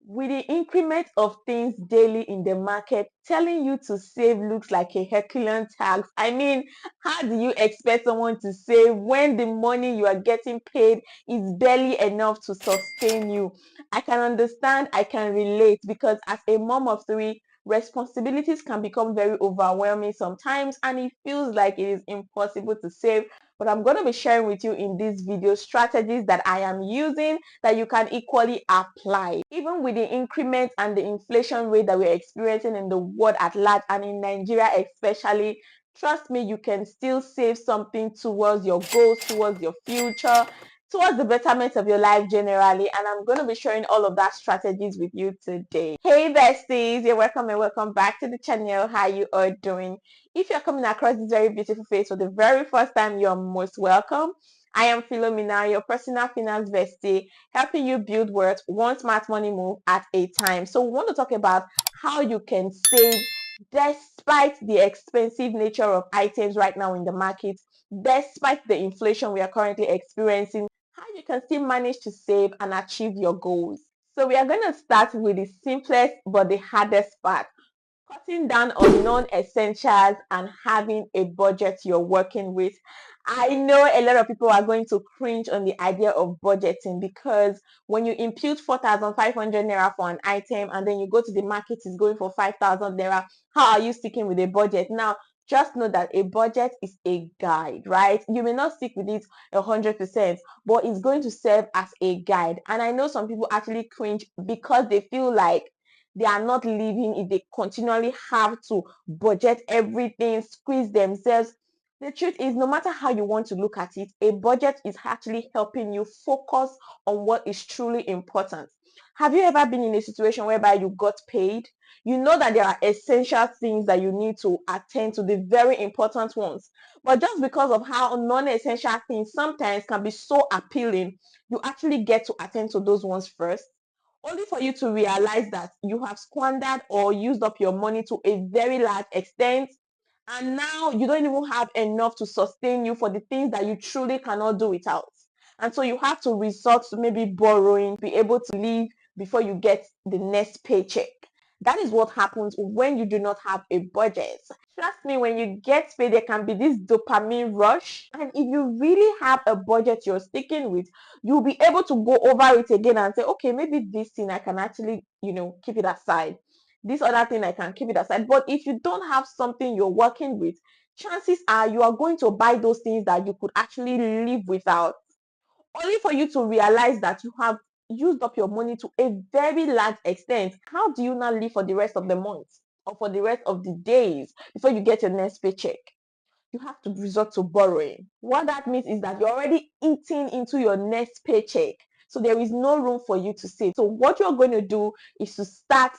With the increment of things daily in the market, telling you to save looks like a Herculean task. I mean, how do you expect someone to save when the money you are getting paid is barely enough to sustain you? I can understand, I can relate because as a mom of three, responsibilities can become very overwhelming sometimes and it feels like it is impossible to save. But I'm going to be sharing with you in this video strategies that I am using that you can equally apply. Even with the increment and the inflation rate that we're experiencing in the world at large and in Nigeria especially, trust me, you can still save something towards your goals, towards your future, towards the betterment of your life generally. And I'm going to be sharing all of that strategies with you today. Hey besties, you're welcome and welcome back to the channel. How you all doing? If you're coming across this very beautiful face for the very first time, you're most welcome. I am Philomena, your personal finance bestie, helping you build wealth one smart money move at a time. So we want to talk about how you can save despite the expensive nature of items right now in the market, despite the inflation we are currently experiencing, how you can still manage to save and achieve your goals. So we are going to start with the simplest but the hardest part, cutting down on non-essentials and having a budget you're working with. I know a lot of people are going to cringe on the idea of budgeting because when you impute 4,500 naira for an item and then you go to the market, it's going for 5,000 naira. How are you sticking with a budget? Now, just know that a budget is a guide, right? You may not stick with it 100%, but it's going to serve as a guide. And I know some people actually cringe because they feel like they are not living if they continually have to budget everything, squeeze themselves. The truth is, no matter how you want to look at it, a budget is actually helping you focus on what is truly important. Have you ever been in a situation whereby you got paid? You know that there are essential things that you need to attend to, the very important ones. But just because of how non-essential things sometimes can be so appealing, you actually get to attend to those ones first, only for you to realize that you have squandered or used up your money to a very large extent. And now you don't even have enough to sustain you for the things that you truly cannot do without. And so you have to resort to maybe borrowing, be able to live before you get the next paycheck. That is what happens when you do not have a budget. Trust me, when you get paid, there can be this dopamine rush. And if you really have a budget you're sticking with, you'll be able to go over it again and say, okay, maybe this thing I can actually, keep it aside. This other thing I can keep it aside. But if you don't have something you're working with, chances are you are going to buy those things that you could actually live without, only for you to realize that you have used up your money to a very large extent. How do you now live for the rest of the month or for the rest of the days before you get your next paycheck? You have to resort to borrowing. What that means is that you're already eating into your next paycheck. So there is no room for you to save. So what you're going to do is to start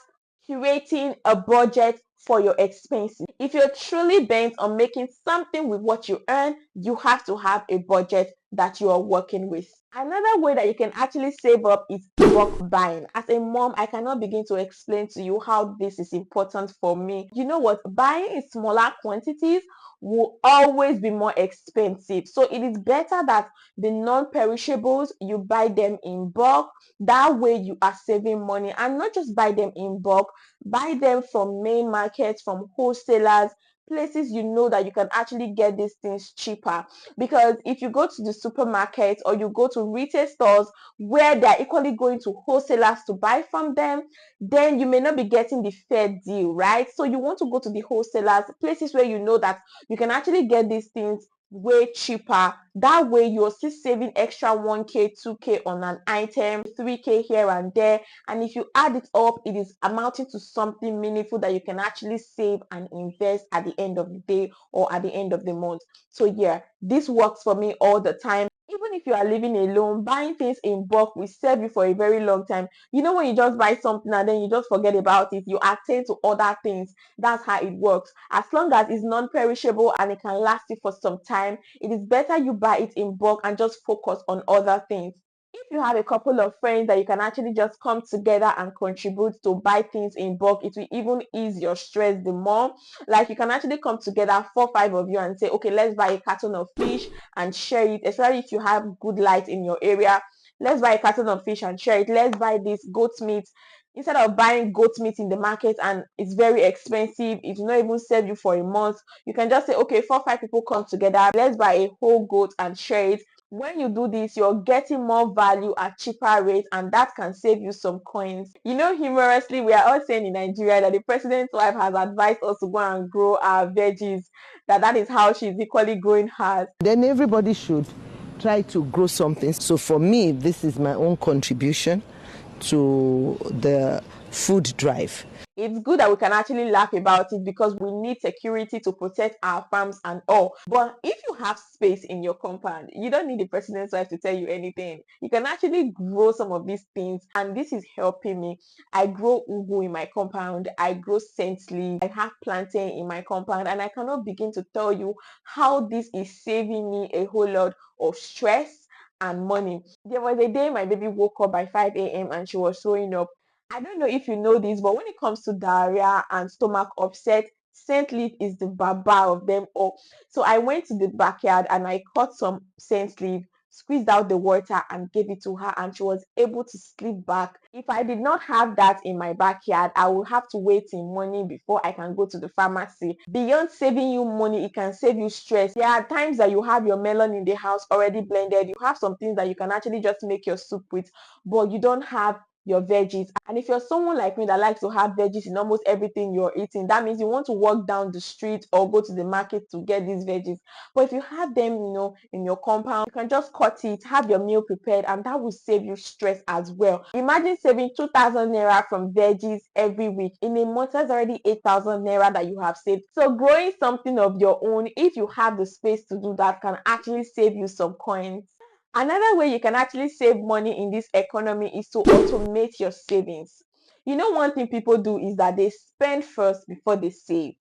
curating a budget for your expenses. If you're truly bent on making something with what you earn, you have to have a budget that you are working with. Another way that you can actually save up is bulk buying. As a mom, I cannot begin to explain to you how this is important for me. You know what? Buying in smaller quantities will always be more expensive. So it is better that the non-perishables, you buy them in bulk. That way you are saving money, and not just buy them in bulk, buy them from main markets, from wholesalers, places you know that you can actually get these things cheaper. Because if you go to the supermarket or you go to retail stores where they're equally going to wholesalers to buy from them, then you may not be getting the fair deal, right? So you want to go to the wholesalers, places where you know that you can actually get these things way cheaper. That way you're still saving extra 1k 2k on an item, 3k here and there, and if you add it up, it is amounting to something meaningful that you can actually save and invest at the end of the day or at the end of the month. So yeah, this works for me all the time. Even if you are living alone, buying things in bulk will serve you for a very long time. You know, when you just buy something and then you just forget about it, you attend to other things. That's how it works. As long as it's non-perishable and it can last you for some time, it is better you buy it in bulk and just focus on other things. If you have a couple of friends that you can actually just come together and contribute to buy things in bulk, it will even ease your stress the more. Like, you can actually come together, 4 5 of you, and say, okay, let's buy a carton of fish and share it, especially if you have good light in your area. Let's buy a carton of fish and share it. Let's buy this goat meat. Instead of buying goat meat in the market and it's very expensive, it will not even serve you for a month, you can just say, okay, 4 or 5 people come together, let's buy a whole goat and share it. When you do this, you're getting more value at cheaper rates, and that can save you some coins. Humorously, we are all saying in Nigeria that the president's wife has advised us to go and grow our veggies, that is how she's equally growing hers. Then everybody should try to grow something. So for me, this is my own contribution to the food drive. It's good that we can actually laugh about it because we need security to protect our farms and all. But if you have space in your compound, you don't need the president's wife to tell you anything. You can actually grow some of these things, and this is helping me. I grow ugu in my compound, I grow scent leaf, I have plantain in my compound, and I cannot begin to tell you how this is saving me a whole lot of stress and money. There was a day my baby woke up by 5 a.m. and she was throwing up. I don't know if you know this, but when it comes to diarrhea and stomach upset, scent leaf is the baba of them all. So I went to the backyard and I cut some scent leaf, squeezed out the water and gave it to her, and she was able to sleep back. If I did not have that in my backyard, I would have to wait in morning before I can go to the pharmacy. Beyond saving you money, it can save you stress. There are times that you have your melon in the house already blended. You have some things that you can actually just make your soup with, but you don't have your veggies. And if you're someone like me that likes to have veggies in almost everything you're eating, that means you want to walk down the street or go to the market to get these veggies. But if you have them, in your compound, you can just cut it, have your meal prepared, and that will save you stress as well. Imagine saving 2,000 naira from veggies every week. In a month, that's already 8,000 naira that you have saved. So growing something of your own, if you have the space to do that, can actually save you some coins. Another way you can actually save money in this economy is to automate your savings. One thing people do is that they spend first before they save.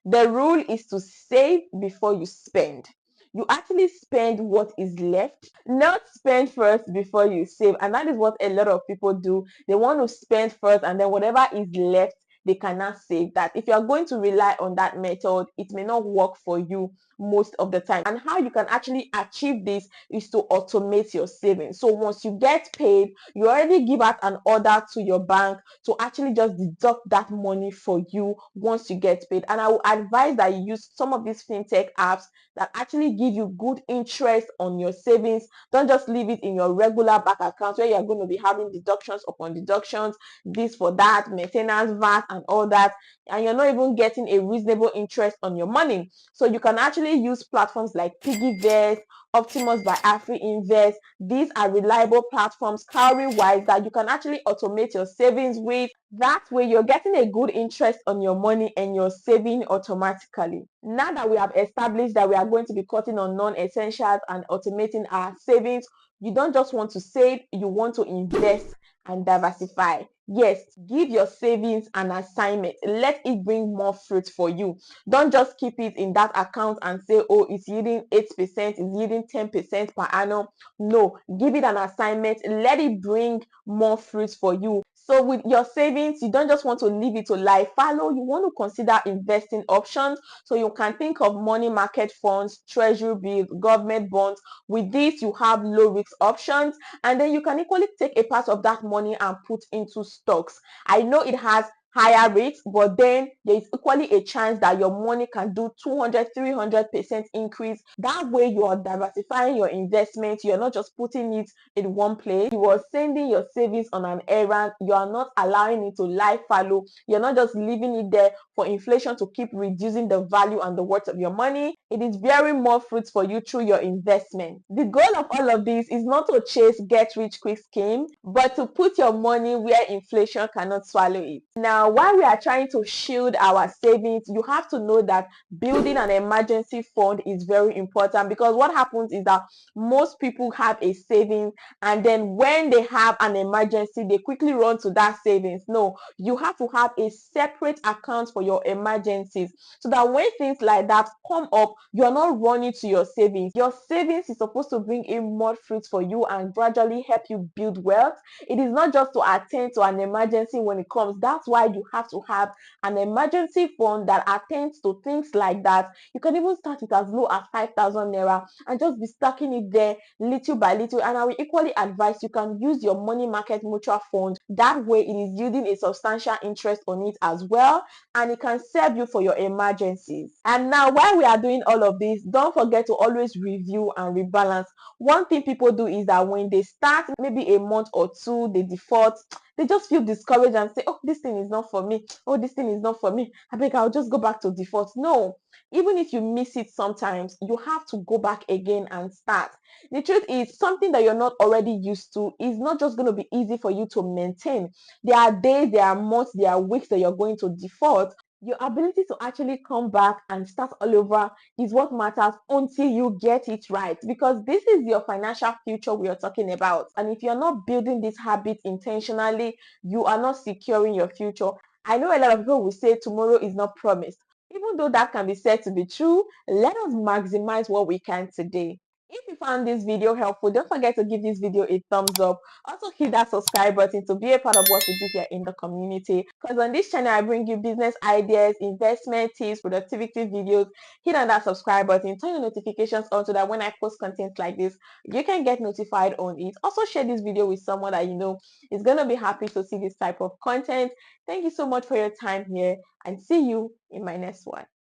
The rule is to save before you spend. You actually spend what is left, not spend first before you save. And that is what a lot of people do. They want to spend first, and then whatever is left, they cannot save that. If you are going to rely on that method, it may not work for you most of the time. And how you can actually achieve this is to automate your savings. So once you get paid, you already give out an order to your bank to actually just deduct that money for you once you get paid. And I will advise that you use some of these fintech apps that actually give you good interest on your savings. Don't just leave it in your regular bank account where you're going to be having deductions upon deductions, this for that, maintenance, VAT, and all that, and you're not even getting a reasonable interest on your money. So you can actually use platforms like Piggyvest, Optimus by AfriInvest. These are reliable platforms, calorie-wise, that you can actually automate your savings with. That way, you're getting a good interest on your money and you're saving automatically. Now that we have established that we are going to be cutting on non-essentials and automating our savings, you don't just want to save, you want to invest and diversify. Yes, give your savings an assignment. Let it bring more fruit for you. Don't just keep it in that account and say, oh, it's yielding 8%, it's yielding 10% per annum. No, give it an assignment. Let it bring more fruit for you. So with your savings, you don't just want to leave it to lie fallow. You want to consider investing options. So you can think of money market funds, treasury bills, government bonds. With this, you have low risk options, and then you can equally take a part of that money and put into stocks. I know it has higher rates, but then there is equally a chance that your money can do 200-300% increase. That way you are diversifying your investment. You're not just putting it in one place. You are sending your savings on an errand. You are not allowing it to lie fallow. You're not just leaving it there for inflation to keep reducing the value and the worth of your money. It is bearing more fruits for you through your investment. The goal of all of this is not to chase get rich quick scheme, but to put your money where inflation cannot swallow it. Now, while we are trying to shield our savings, you have to know that building an emergency fund is very important, because what happens is that most people have a savings, and then when they have an emergency, they quickly run to that savings. No, you have to have a separate account for your emergencies, so that when things like that come up, you're not running to your savings. Your savings is supposed to bring in more fruits for you and gradually help you build wealth. It is not just to attend to an emergency when it comes. That's why you have to have an emergency fund that attends to things like that. You can even start with as low as 5,000 naira and just be stacking it there little by little. And I will equally advise you can use your money market mutual fund. That way, it is yielding a substantial interest on it as well, and it can serve you for your emergencies. And now, while we are doing all of this, don't forget to always review and rebalance. One thing people do is that when they start maybe a month or two, they default, they just feel discouraged and say, oh, this thing is not for me. Oh, this thing is not for me. I think I'll just go back to default. No, even if you miss it sometimes, you have to go back again and start. The truth is, something that you're not already used to is not just going to be easy for you to maintain. There are days, there are months, there are weeks that you're going to default. Your ability to actually come back and start all over is what matters until you get it right, because this is your financial future we are talking about. And if you're not building this habit intentionally, you are not securing your future. I know a lot of people will say tomorrow is not promised. Even though that can be said to be true, let us maximize what we can today. If you found this video helpful, don't forget to give this video a thumbs up. Also hit that subscribe button to be a part of what we do here in the community. Because on this channel, I bring you business ideas, investment tips, productivity videos. Hit on that subscribe button, turn your notifications on so that when I post content like this, you can get notified on it. Also share this video with someone that you know is going to be happy to see this type of content. Thank you so much for your time here, and see you in my next one.